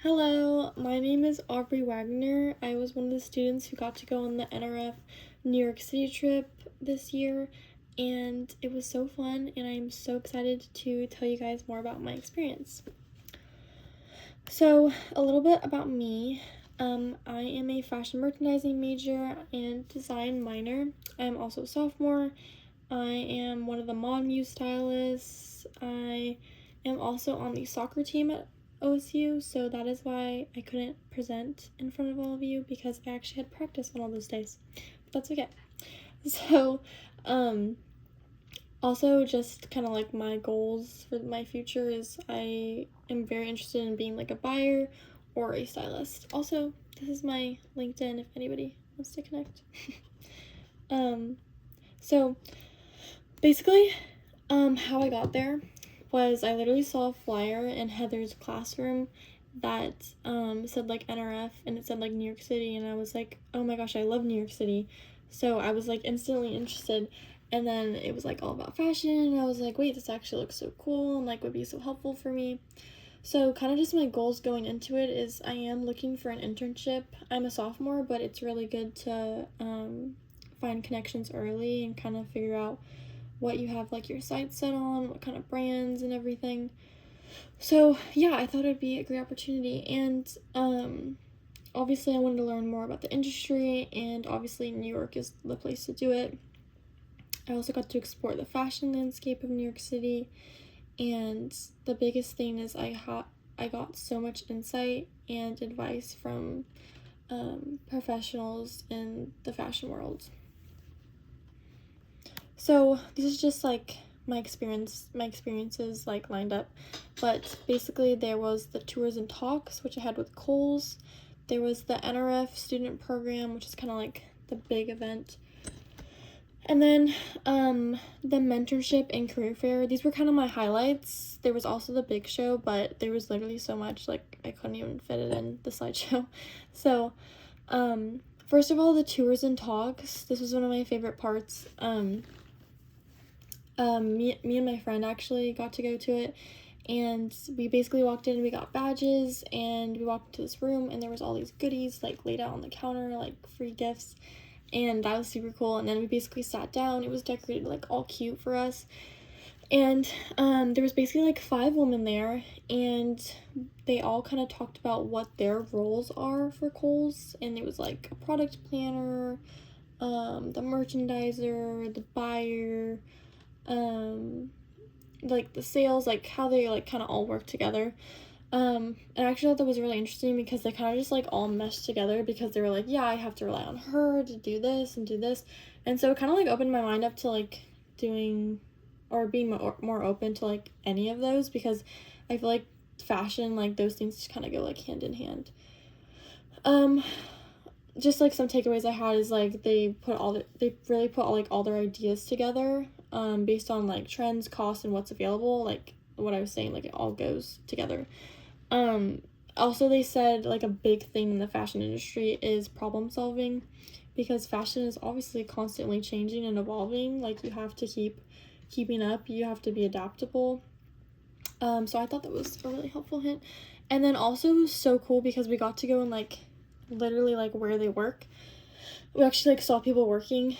Hello, my name is Aubrey Wagner. I was one of the students who got to go on the NRF New York City trip this year, and it was so fun, and I'm so excited to tell you guys more about my experience. So, a little bit about me. I am a fashion merchandising major and design minor. I'm also a sophomore. I am one of the Mod Muse stylists. I am also on the soccer team at OSU, so that is why I couldn't present in front of all of you because I actually had practice on all those days. But that's okay. So, also just kind of like my goals for my future is I am very interested in being like a buyer or a stylist. Also, this is my LinkedIn if anybody wants to connect. So basically, how I got there was I literally saw a flyer in Heather's classroom that said like NRF and it said like New York City, and I was like, oh my gosh, I love New York City. So I was like instantly interested, and then it was like all about fashion, and I was like, wait, this actually looks so cool and like would be so helpful for me. So kind of just my goals going into it is I am looking for an internship. I'm a sophomore, but it's really good to find connections early and kind of figure out what you have like your sights set on, what kind of brands and everything. So yeah, I thought it'd be a great opportunity, and obviously I wanted to learn more about the industry, and obviously New York is the place to do it. I also got to explore the fashion landscape of New York City, and the biggest thing is I got so much insight and advice from professionals in the fashion world. So these are just like my experiences like lined up, but basically there was the tours and talks, which I had with Kohl's. There was the NRF student program, which is kind of like the big event, and then the mentorship and career fair. These were kind of my highlights. There was also the big show, but there was literally so much, like I couldn't even fit it in the slideshow. So first of all, the tours and talks. This was one of my favorite parts. Me and my friend actually got to go to it, and we basically walked in and we got badges, and we walked into this room and there was all these goodies like laid out on the counter, like free gifts, and that was super cool. And then we basically sat down. It was decorated like all cute for us, and there was basically like 5 women there, and they all kind of talked about what their roles are for Kohl's, and it was like a product planner, the merchandiser, the buyer, like the sales, like how they like kind of all work together. And I actually thought that was really interesting because they kind of just like all meshed together, because they were like, yeah, I have to rely on her to do this and do this. And so it kind of like opened my mind up to like doing or being more open to like any of those, because I feel like fashion, like those things just kind of go like hand in hand. Just like some takeaways I had is like they really put all their ideas together based on like trends, cost, and what's available. Like what I was saying, like it all goes together. Also they said like a big thing in the fashion industry is problem solving, because fashion is obviously constantly changing and evolving. Like you have to keeping up, you have to be adaptable. So I thought that was a really helpful hint. And then also it was so cool because we got to go and like literally like where they work. We actually like saw people working,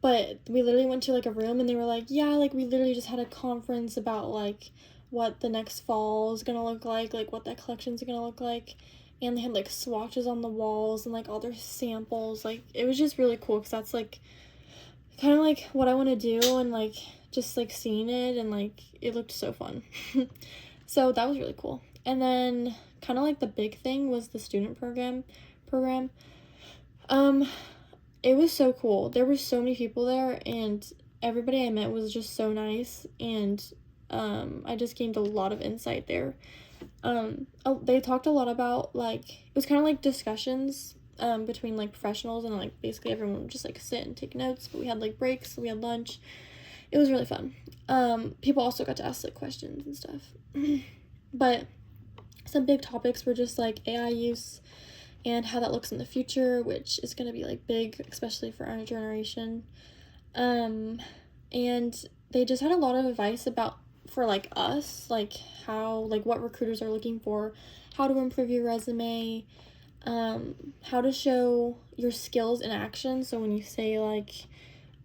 but we literally went to like a room and they were like, yeah, like we literally just had a conference about like what the next fall is gonna look like what the collections are gonna look like, and they had like swatches on the walls and like all their samples. Like it was just really cool because that's like kind of like what I want to do, and like just like seeing it, and like it looked so fun. So that was really cool. And then kind of like the big thing was the student program. It was so cool. There were so many people there, and everybody I met was just so nice, and I just gained a lot of insight there. They talked a lot about like, it was kind of like discussions between like professionals, and like basically everyone would just like sit and take notes, but we had like breaks, we had lunch. It was really fun. People also got to ask like questions and stuff. But some big topics were just like AI use and how that looks in the future, which is going to be like big, especially for our generation. And they just had a lot of advice about for like us, like how, like what recruiters are looking for, how to improve your resume, how to show your skills in action. So when you say like,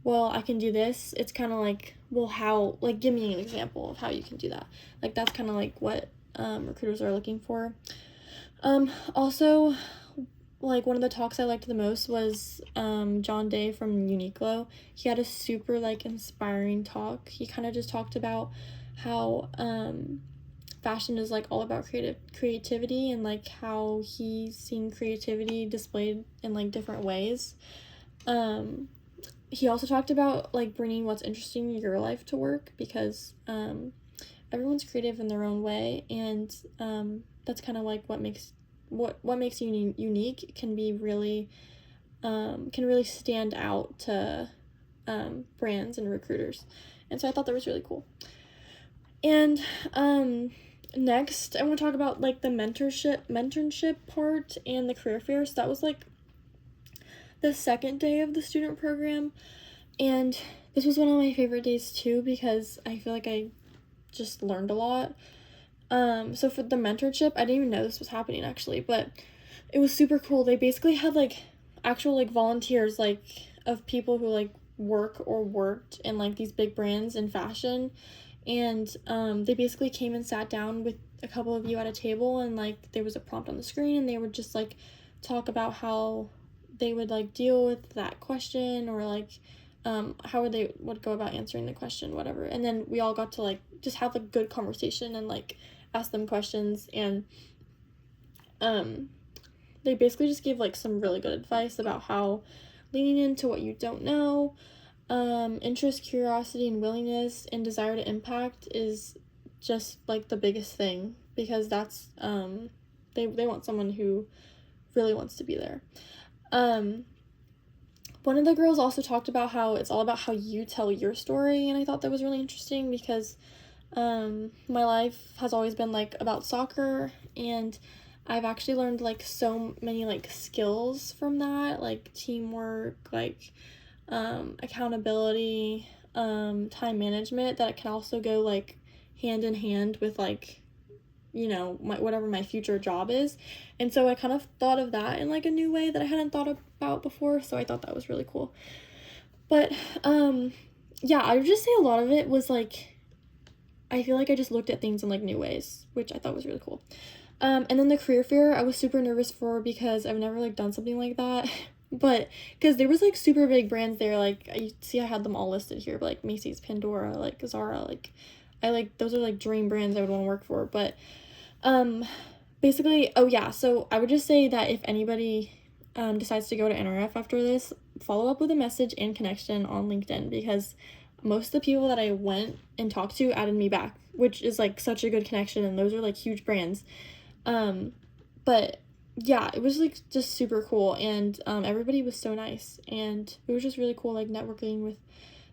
well, I can do this, it's kind of like, well, how, like, give me an example of how you can do that. Like, that's kind of like what recruiters are looking for. Also, like, one of the talks I liked the most was John Day from Uniqlo. He had a super, like, inspiring talk. He kind of just talked about how fashion is, like, all about creativity, and, like, how he's seen creativity displayed in, like, different ways. He also talked about, like, bringing what's interesting in your life to work, because everyone's creative in their own way, and that's kind of like what makes you unique, can really stand out to brands and recruiters. And so I thought that was really cool. And next I want to talk about like the mentorship part and the career fair. So that was like the second day of the student program, and this was one of my favorite days too, because I feel like I just learned a lot. So for the mentorship, I didn't even know this was happening actually, but it was super cool. They basically had like actual like volunteers, like of people who like work or worked in like these big brands in fashion, and they basically came and sat down with a couple of you at a table, and like there was a prompt on the screen, and they would just like talk about how they would like deal with that question, or like how they would go about answering the question, whatever. And then we all got to like just have a good conversation and like ask them questions, and they basically just gave like some really good advice about how leaning into what you don't know, interest, curiosity, and willingness and desire to impact is just like the biggest thing, because that's they want someone who really wants to be there. One of the girls also talked about how it's all about how you tell your story, and I thought that was really interesting, because my life has always been like about soccer, and I've actually learned like so many like skills from that, like teamwork, like accountability, time management, that it can also go like hand in hand with like, you know, whatever my future job is. And so I kind of thought of that in like a new way that I hadn't thought about before, so I thought that was really cool. But yeah, I would just say a lot of it was like, I feel like I just looked at things in like new ways, which I thought was really cool. And then the career fair I was super nervous for, because I've never like done something like that. But because there was like super big brands there, like you see I had them all listed here, but like Macy's, Pandora, like Zara, like those are like dream brands I would want to work for. But basically, oh yeah, so I would just say that if anybody decides to go to NRF after this, follow up with a message and connection on LinkedIn, because most of the people that I went and talked to added me back, which is like such a good connection, and those are like huge brands. But yeah, it was like just super cool, and everybody was so nice, and it was just really cool like networking with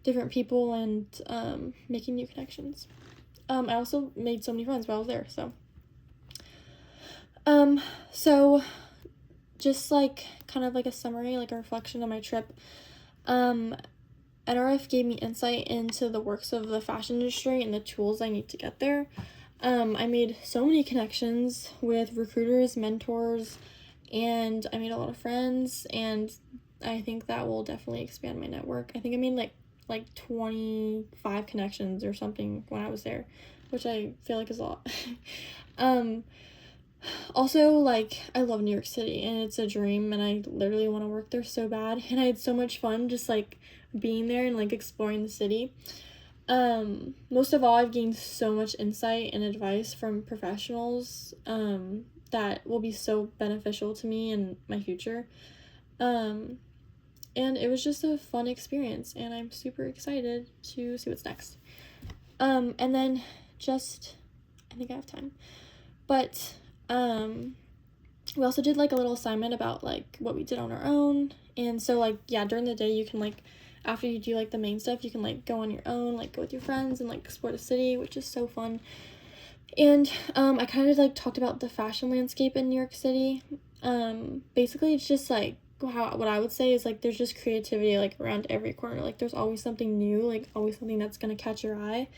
different people and making new connections. I also made so many friends while I was there, so so just like kind of like a summary, like a reflection of my trip. NRF gave me insight into the works of the fashion industry and the tools I need to get there. I made so many connections with recruiters, mentors, and I made a lot of friends, and I think that will definitely expand my network. I think I made like 25 connections or something when I was there, which I feel like is a lot. Also, like, I love New York City, and it's a dream, and I literally want to work there so bad, and I had so much fun just like being there and like exploring the city. Most of all, I've gained so much insight and advice from professionals that will be so beneficial to me in my future. And it was just a fun experience, and I'm super excited to see what's next. And then just, I think I have time, but we also did like a little assignment about like what we did on our own. And so like, yeah, during the day you can like, after you do like the main stuff, you can like go on your own, like go with your friends and like explore the city, which is so fun. And I kind of like talked about the fashion landscape in New York City. Basically it's just like what I would say is like there's just creativity like around every corner. Like there's always something new, like always something that's gonna catch your eye.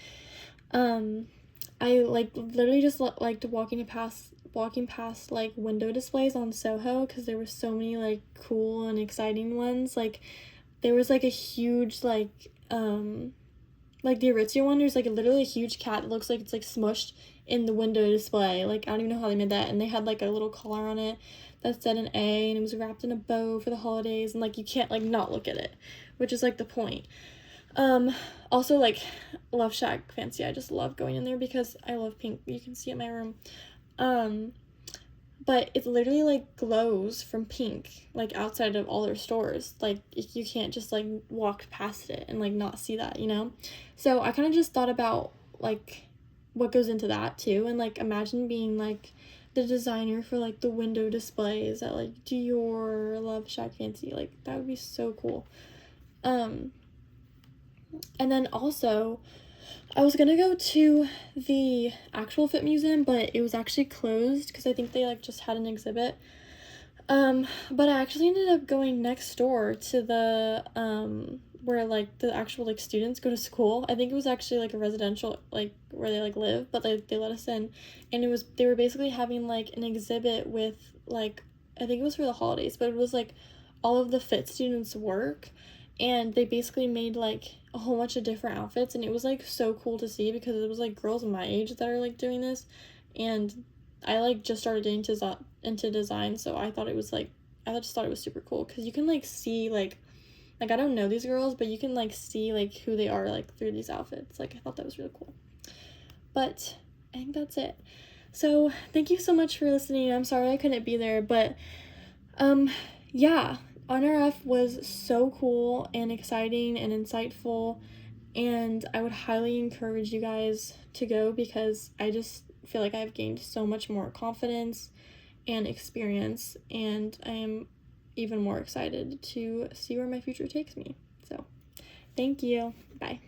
I like literally just liked walking past like window displays on Soho because there were so many like cool and exciting ones. Like there was like a huge like the Aritzia one, there's like literally a huge cat that looks like it's like smushed in the window display. Like I don't even know how they made that. And they had like a little collar on it that said an A, and it was wrapped in a bow for the holidays, and like you can't like not look at it, which is like the point. Also like Love Shack Fancy. I just love going in there because I love pink. You can see it in my room. But it literally like glows from pink, like outside of all their stores. Like you can't just like walk past it and like not see that, you know? So I kind of just thought about like what goes into that too, and like imagine being like the designer for like the window displays at like Dior, Love Shack Fancy. Like that would be so cool. And then also I was gonna go to the actual Fit Museum, but it was actually closed because I think they like just had an exhibit. But I actually ended up going next door to the where like the actual like students go to school. I think it was actually like a residential like where they like live, but they let us in, and they were basically having like an exhibit with like, I think it was for the holidays, but it was like all of the Fit students' work, and they basically made like a whole bunch of different outfits, and it was like so cool to see because it was like girls my age that are like doing this, and I like just started into design, so I just thought it was super cool because you can like see like I don't know these girls, but you can like see like who they are like through these outfits. Like I thought that was really cool. But I think that's it. So thank you so much for listening. I'm sorry I couldn't be there, but yeah, NRF was so cool and exciting and insightful, and I would highly encourage you guys to go because I just feel like I've gained so much more confidence and experience, and I am even more excited to see where my future takes me. So, thank you. Bye.